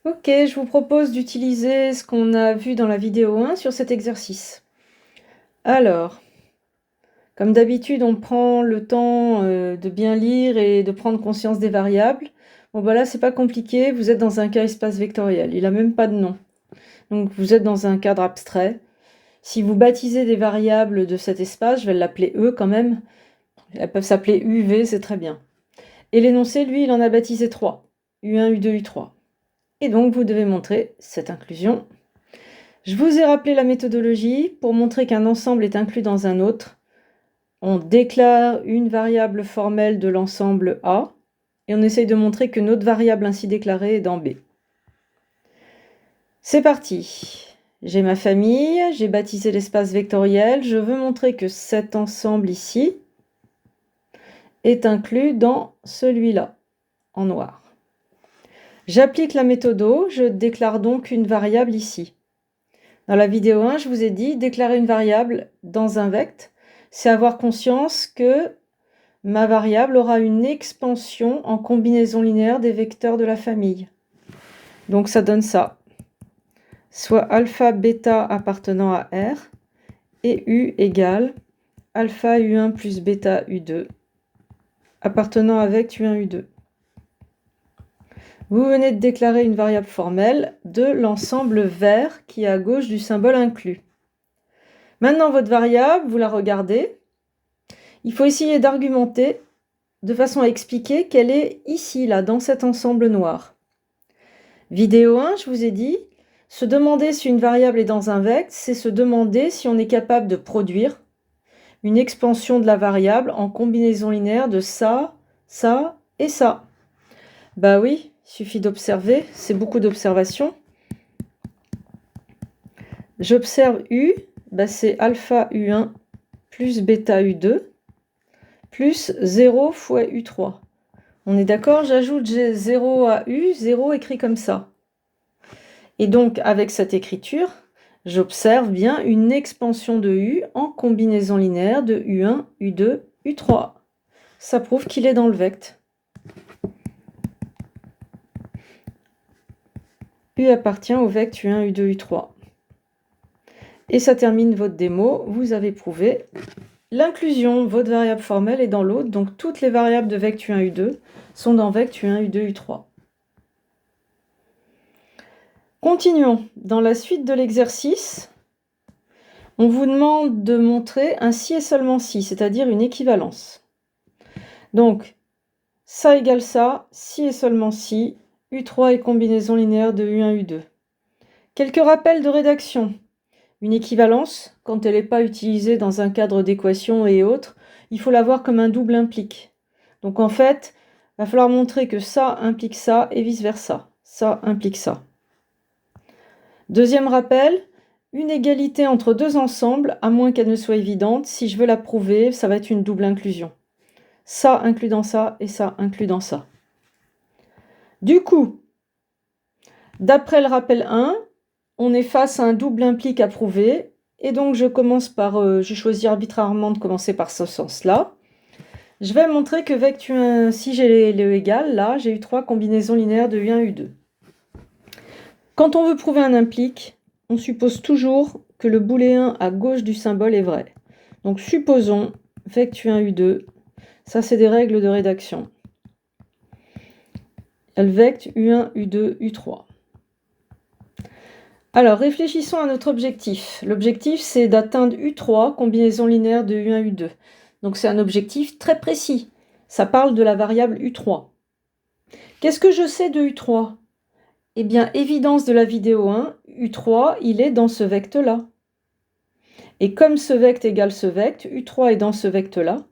Ok, je vous propose d'utiliser ce qu'on a vu dans la vidéo 1 sur cet exercice. Alors, comme d'habitude, on prend le temps de bien lire et de prendre conscience des variables. Bon, bah là, c'est pas compliqué, vous êtes dans un cas espace vectoriel, il n'a même pas de nom. Donc, vous êtes dans un cadre abstrait. Si vous baptisez des variables de cet espace, je vais l'appeler E quand même. Elles peuvent s'appeler U, V, c'est très bien. Et l'énoncé, lui, il en a baptisé 3. U1, U2, U3. Et donc, vous devez montrer cette inclusion. Je vous ai rappelé la méthodologie. Pour montrer qu'un ensemble est inclus dans un autre, on déclare une variable formelle de l'ensemble A et on essaye de montrer que notre variable ainsi déclarée est dans B. C'est parti. J'ai ma famille, j'ai baptisé l'espace vectoriel. Je veux montrer que cet ensemble ici est inclus dans celui-là, en noir. J'applique la méthode, je déclare donc une variable ici. Dans la vidéo 1, je vous ai dit, déclarer une variable dans un vect, c'est avoir conscience que ma variable aura une expansion en combinaison linéaire des vecteurs de la famille. Donc ça donne ça. Soit alpha, bêta appartenant à R, et U égale alpha U1 plus bêta U2 appartenant à vect U1, U2. Vous venez de déclarer une variable formelle de l'ensemble vert qui est à gauche du symbole inclus. Maintenant, votre variable, vous la regardez. Il faut essayer d'argumenter de façon à expliquer qu'elle est ici, là, dans cet ensemble noir. Vidéo 1, je vous ai dit, se demander si une variable est dans un vect, c'est se demander si on est capable de produire une expansion de la variable en combinaison linéaire de ça, ça et ça. Bah oui, il suffit d'observer, c'est beaucoup d'observations. J'observe U, bah c'est alpha U1 plus bêta U2 plus 0 fois U3. On est d'accord, j'ajoute 0 à U, 0 écrit comme ça. Et donc, avec cette écriture, j'observe bien une expansion de U en combinaison linéaire de U1, U2, U3. Ça prouve qu'il est dans le vect. U appartient au vect U1, U2, U3. Et ça termine votre démo. Vous avez prouvé l'inclusion. Votre variable formelle est dans l'autre. Donc, toutes les variables de vect U1, U2 sont dans vect U1, U2, U3. Continuons. Dans la suite de l'exercice, on vous demande de montrer un si et seulement si, c'est-à-dire une équivalence. Donc, ça égale ça, si et seulement si, U3 est combinaison linéaire de U1, U2. Quelques rappels de rédaction. Une équivalence, quand elle n'est pas utilisée dans un cadre d'équation et autres, il faut la voir comme un double implique. Donc en fait, il va falloir montrer que ça implique ça et vice-versa. Ça implique ça. Deuxième rappel, une égalité entre deux ensembles, à moins qu'elle ne soit évidente, si je veux la prouver, ça va être une double inclusion. Ça inclus dans ça et ça inclus dans ça. Du coup, d'après le rappel 1, on est face à un double implique à prouver. Et donc, je commence par... j'ai choisi arbitrairement de commencer par ce sens-là. Je vais montrer que vect U1, si j'ai le égal, là, j'ai eu 3 combinaisons linéaires de U1, U2. Quand on veut prouver un implique, on suppose toujours que le booléen à gauche du symbole est vrai. Donc, supposons vect U1, U2. Ça, c'est des règles de rédaction. Elle vect U1, U2, U3. Alors, réfléchissons à notre objectif. L'objectif, c'est d'atteindre U3, combinaison linéaire de U1, U2. Donc, c'est un objectif très précis. Ça parle de la variable U3. Qu'est-ce que je sais de U3? Eh bien, évidence de la vidéo 1, U3, il est dans ce vect-là. Et comme ce vect égale ce vect, U3 est dans ce vect-là.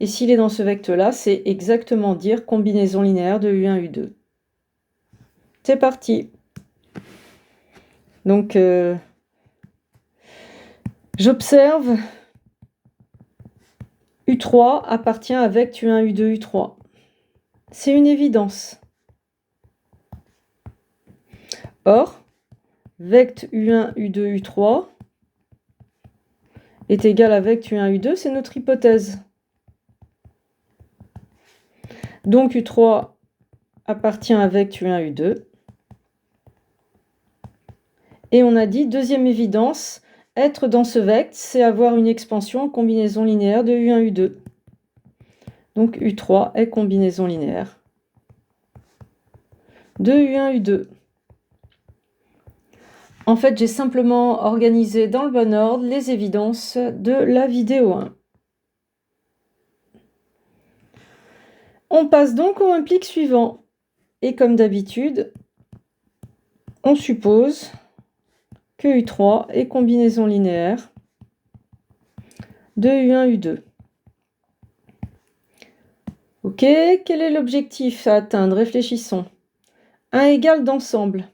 Et s'il est dans ce vect-là, c'est exactement dire combinaison linéaire de U1, U2. C'est parti. Donc, j'observe U3 appartient à vect U1, U2, U3. C'est une évidence. Or, vect U1, U2, U3 est égal à vect U1, U2, c'est notre hypothèse. Donc U3 appartient à vect U1, U2. Et on a dit, deuxième évidence, être dans ce vecteur, c'est avoir une expansion en combinaison linéaire de U1, U2. Donc U3 est combinaison linéaire de U1, U2. En fait, j'ai simplement organisé dans le bon ordre les évidences de la vidéo 1. On passe donc au implique suivant. Et comme d'habitude, on suppose que U3 est combinaison linéaire de U1, U2. Ok, quel est l'objectif à atteindre? Réfléchissons. 1 égale d'ensemble.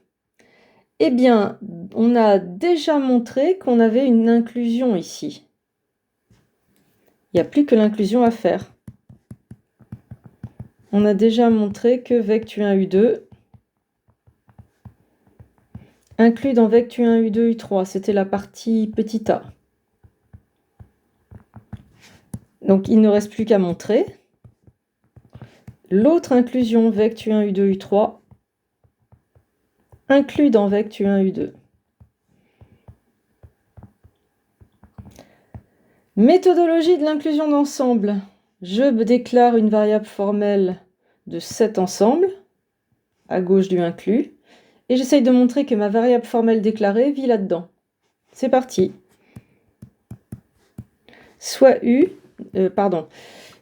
Eh bien, on a déjà montré qu'on avait une inclusion ici. Il n'y a plus que l'inclusion à faire. On a déjà montré que vectu 1, U2 inclus dans vectu 1, U2, U3. C'était la partie petit a. Donc, il ne reste plus qu'à montrer l'autre inclusion vectu 1, U2, U3 inclus dans vectu 1, U2. Méthodologie de l'inclusion d'ensemble. Je déclare une variable formelle de cet ensemble, à gauche du inclus, et j'essaye de montrer que ma variable formelle déclarée vit là-dedans. C'est parti. Soit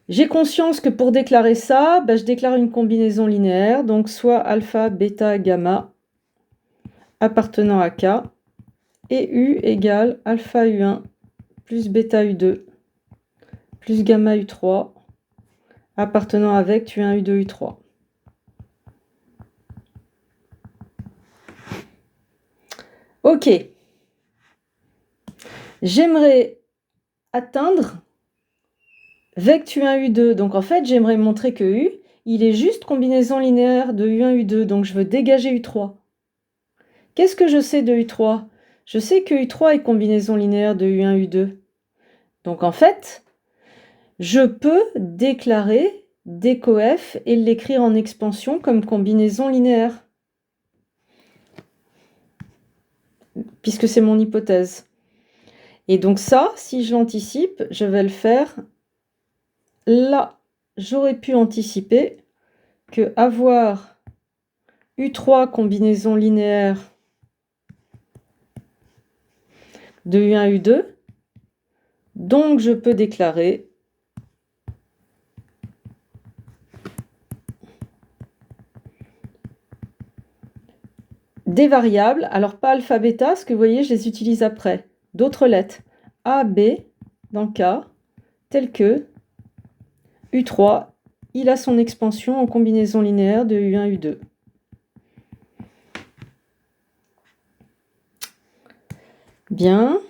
j'ai conscience que pour déclarer ça, je déclare une combinaison linéaire, donc soit alpha, bêta, gamma appartenant à K, et U égale alpha U1 plus bêta U2 plus gamma U3 appartenant à vectu 1, U2, U3. Ok. J'aimerais atteindre vectu 1, U2. Donc en fait, j'aimerais montrer que U, il est juste combinaison linéaire de U1, U2. Donc je veux dégager U3. Qu'est-ce que je sais de U3? Je sais que U3 est combinaison linéaire de U1, U2. Donc en fait, je peux déclarer DCOF et l'écrire en expansion comme combinaison linéaire. Puisque c'est mon hypothèse. Et donc ça, si je l'anticipe, je vais le faire là. J'aurais pu anticiper que avoir U3 combinaison linéaire de U1, U2, donc je peux déclarer des variables, alors pas alpha, bêta, parce que vous voyez, je les utilise après, d'autres lettres, A, B, dans K, tel que U3, il a son expansion en combinaison linéaire de U1, U2. Bien.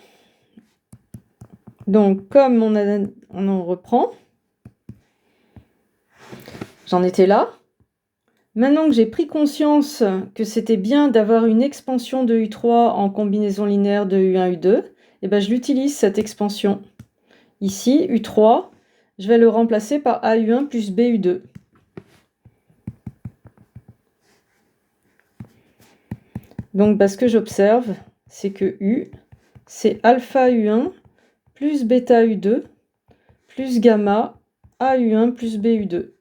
Donc, comme on en reprend, j'en étais là. Maintenant que j'ai pris conscience que c'était bien d'avoir une expansion de U3 en combinaison linéaire de U1, U2, et je l'utilise cette expansion. Ici, U3, je vais le remplacer par AU1 plus BU2. Donc ce que j'observe, c'est que U, c'est alpha U1 plus bêta U2 plus gamma AU1 plus BU2.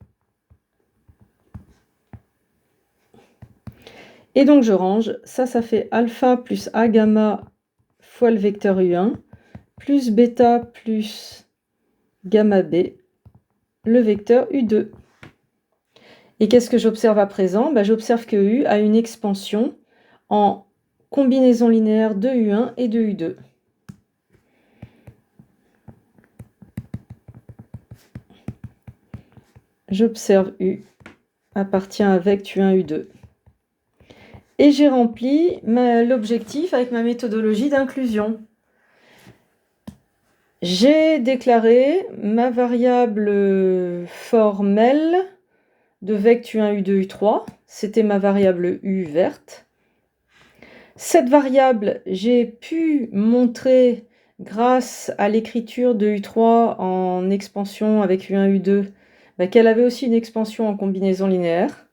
Et donc je range, ça fait alpha plus A gamma fois le vecteur U1 plus bêta plus gamma B, le vecteur U2. Et qu'est-ce que j'observe à présent? J'observe que U a une expansion en combinaison linéaire de U1 et de U2. J'observe U appartient à vectu 1, U2. Et j'ai rempli l'objectif avec ma méthodologie d'inclusion. J'ai déclaré ma variable formelle de vectu 1, U2, U3. C'était ma variable U verte. Cette variable, j'ai pu montrer, grâce à l'écriture de U3 en expansion avec U1, U2, qu'elle avait aussi une expansion en combinaison linéaire.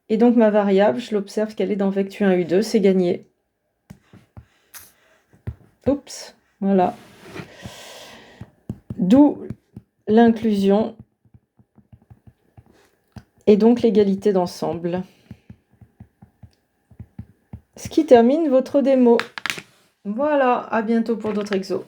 Et donc ma variable, je l'observe qu'elle est dans vectu 1, U2, c'est gagné. Oups, voilà. D'où l'inclusion et donc l'égalité d'ensemble. Ce qui termine votre démo. Voilà, à bientôt pour d'autres exos.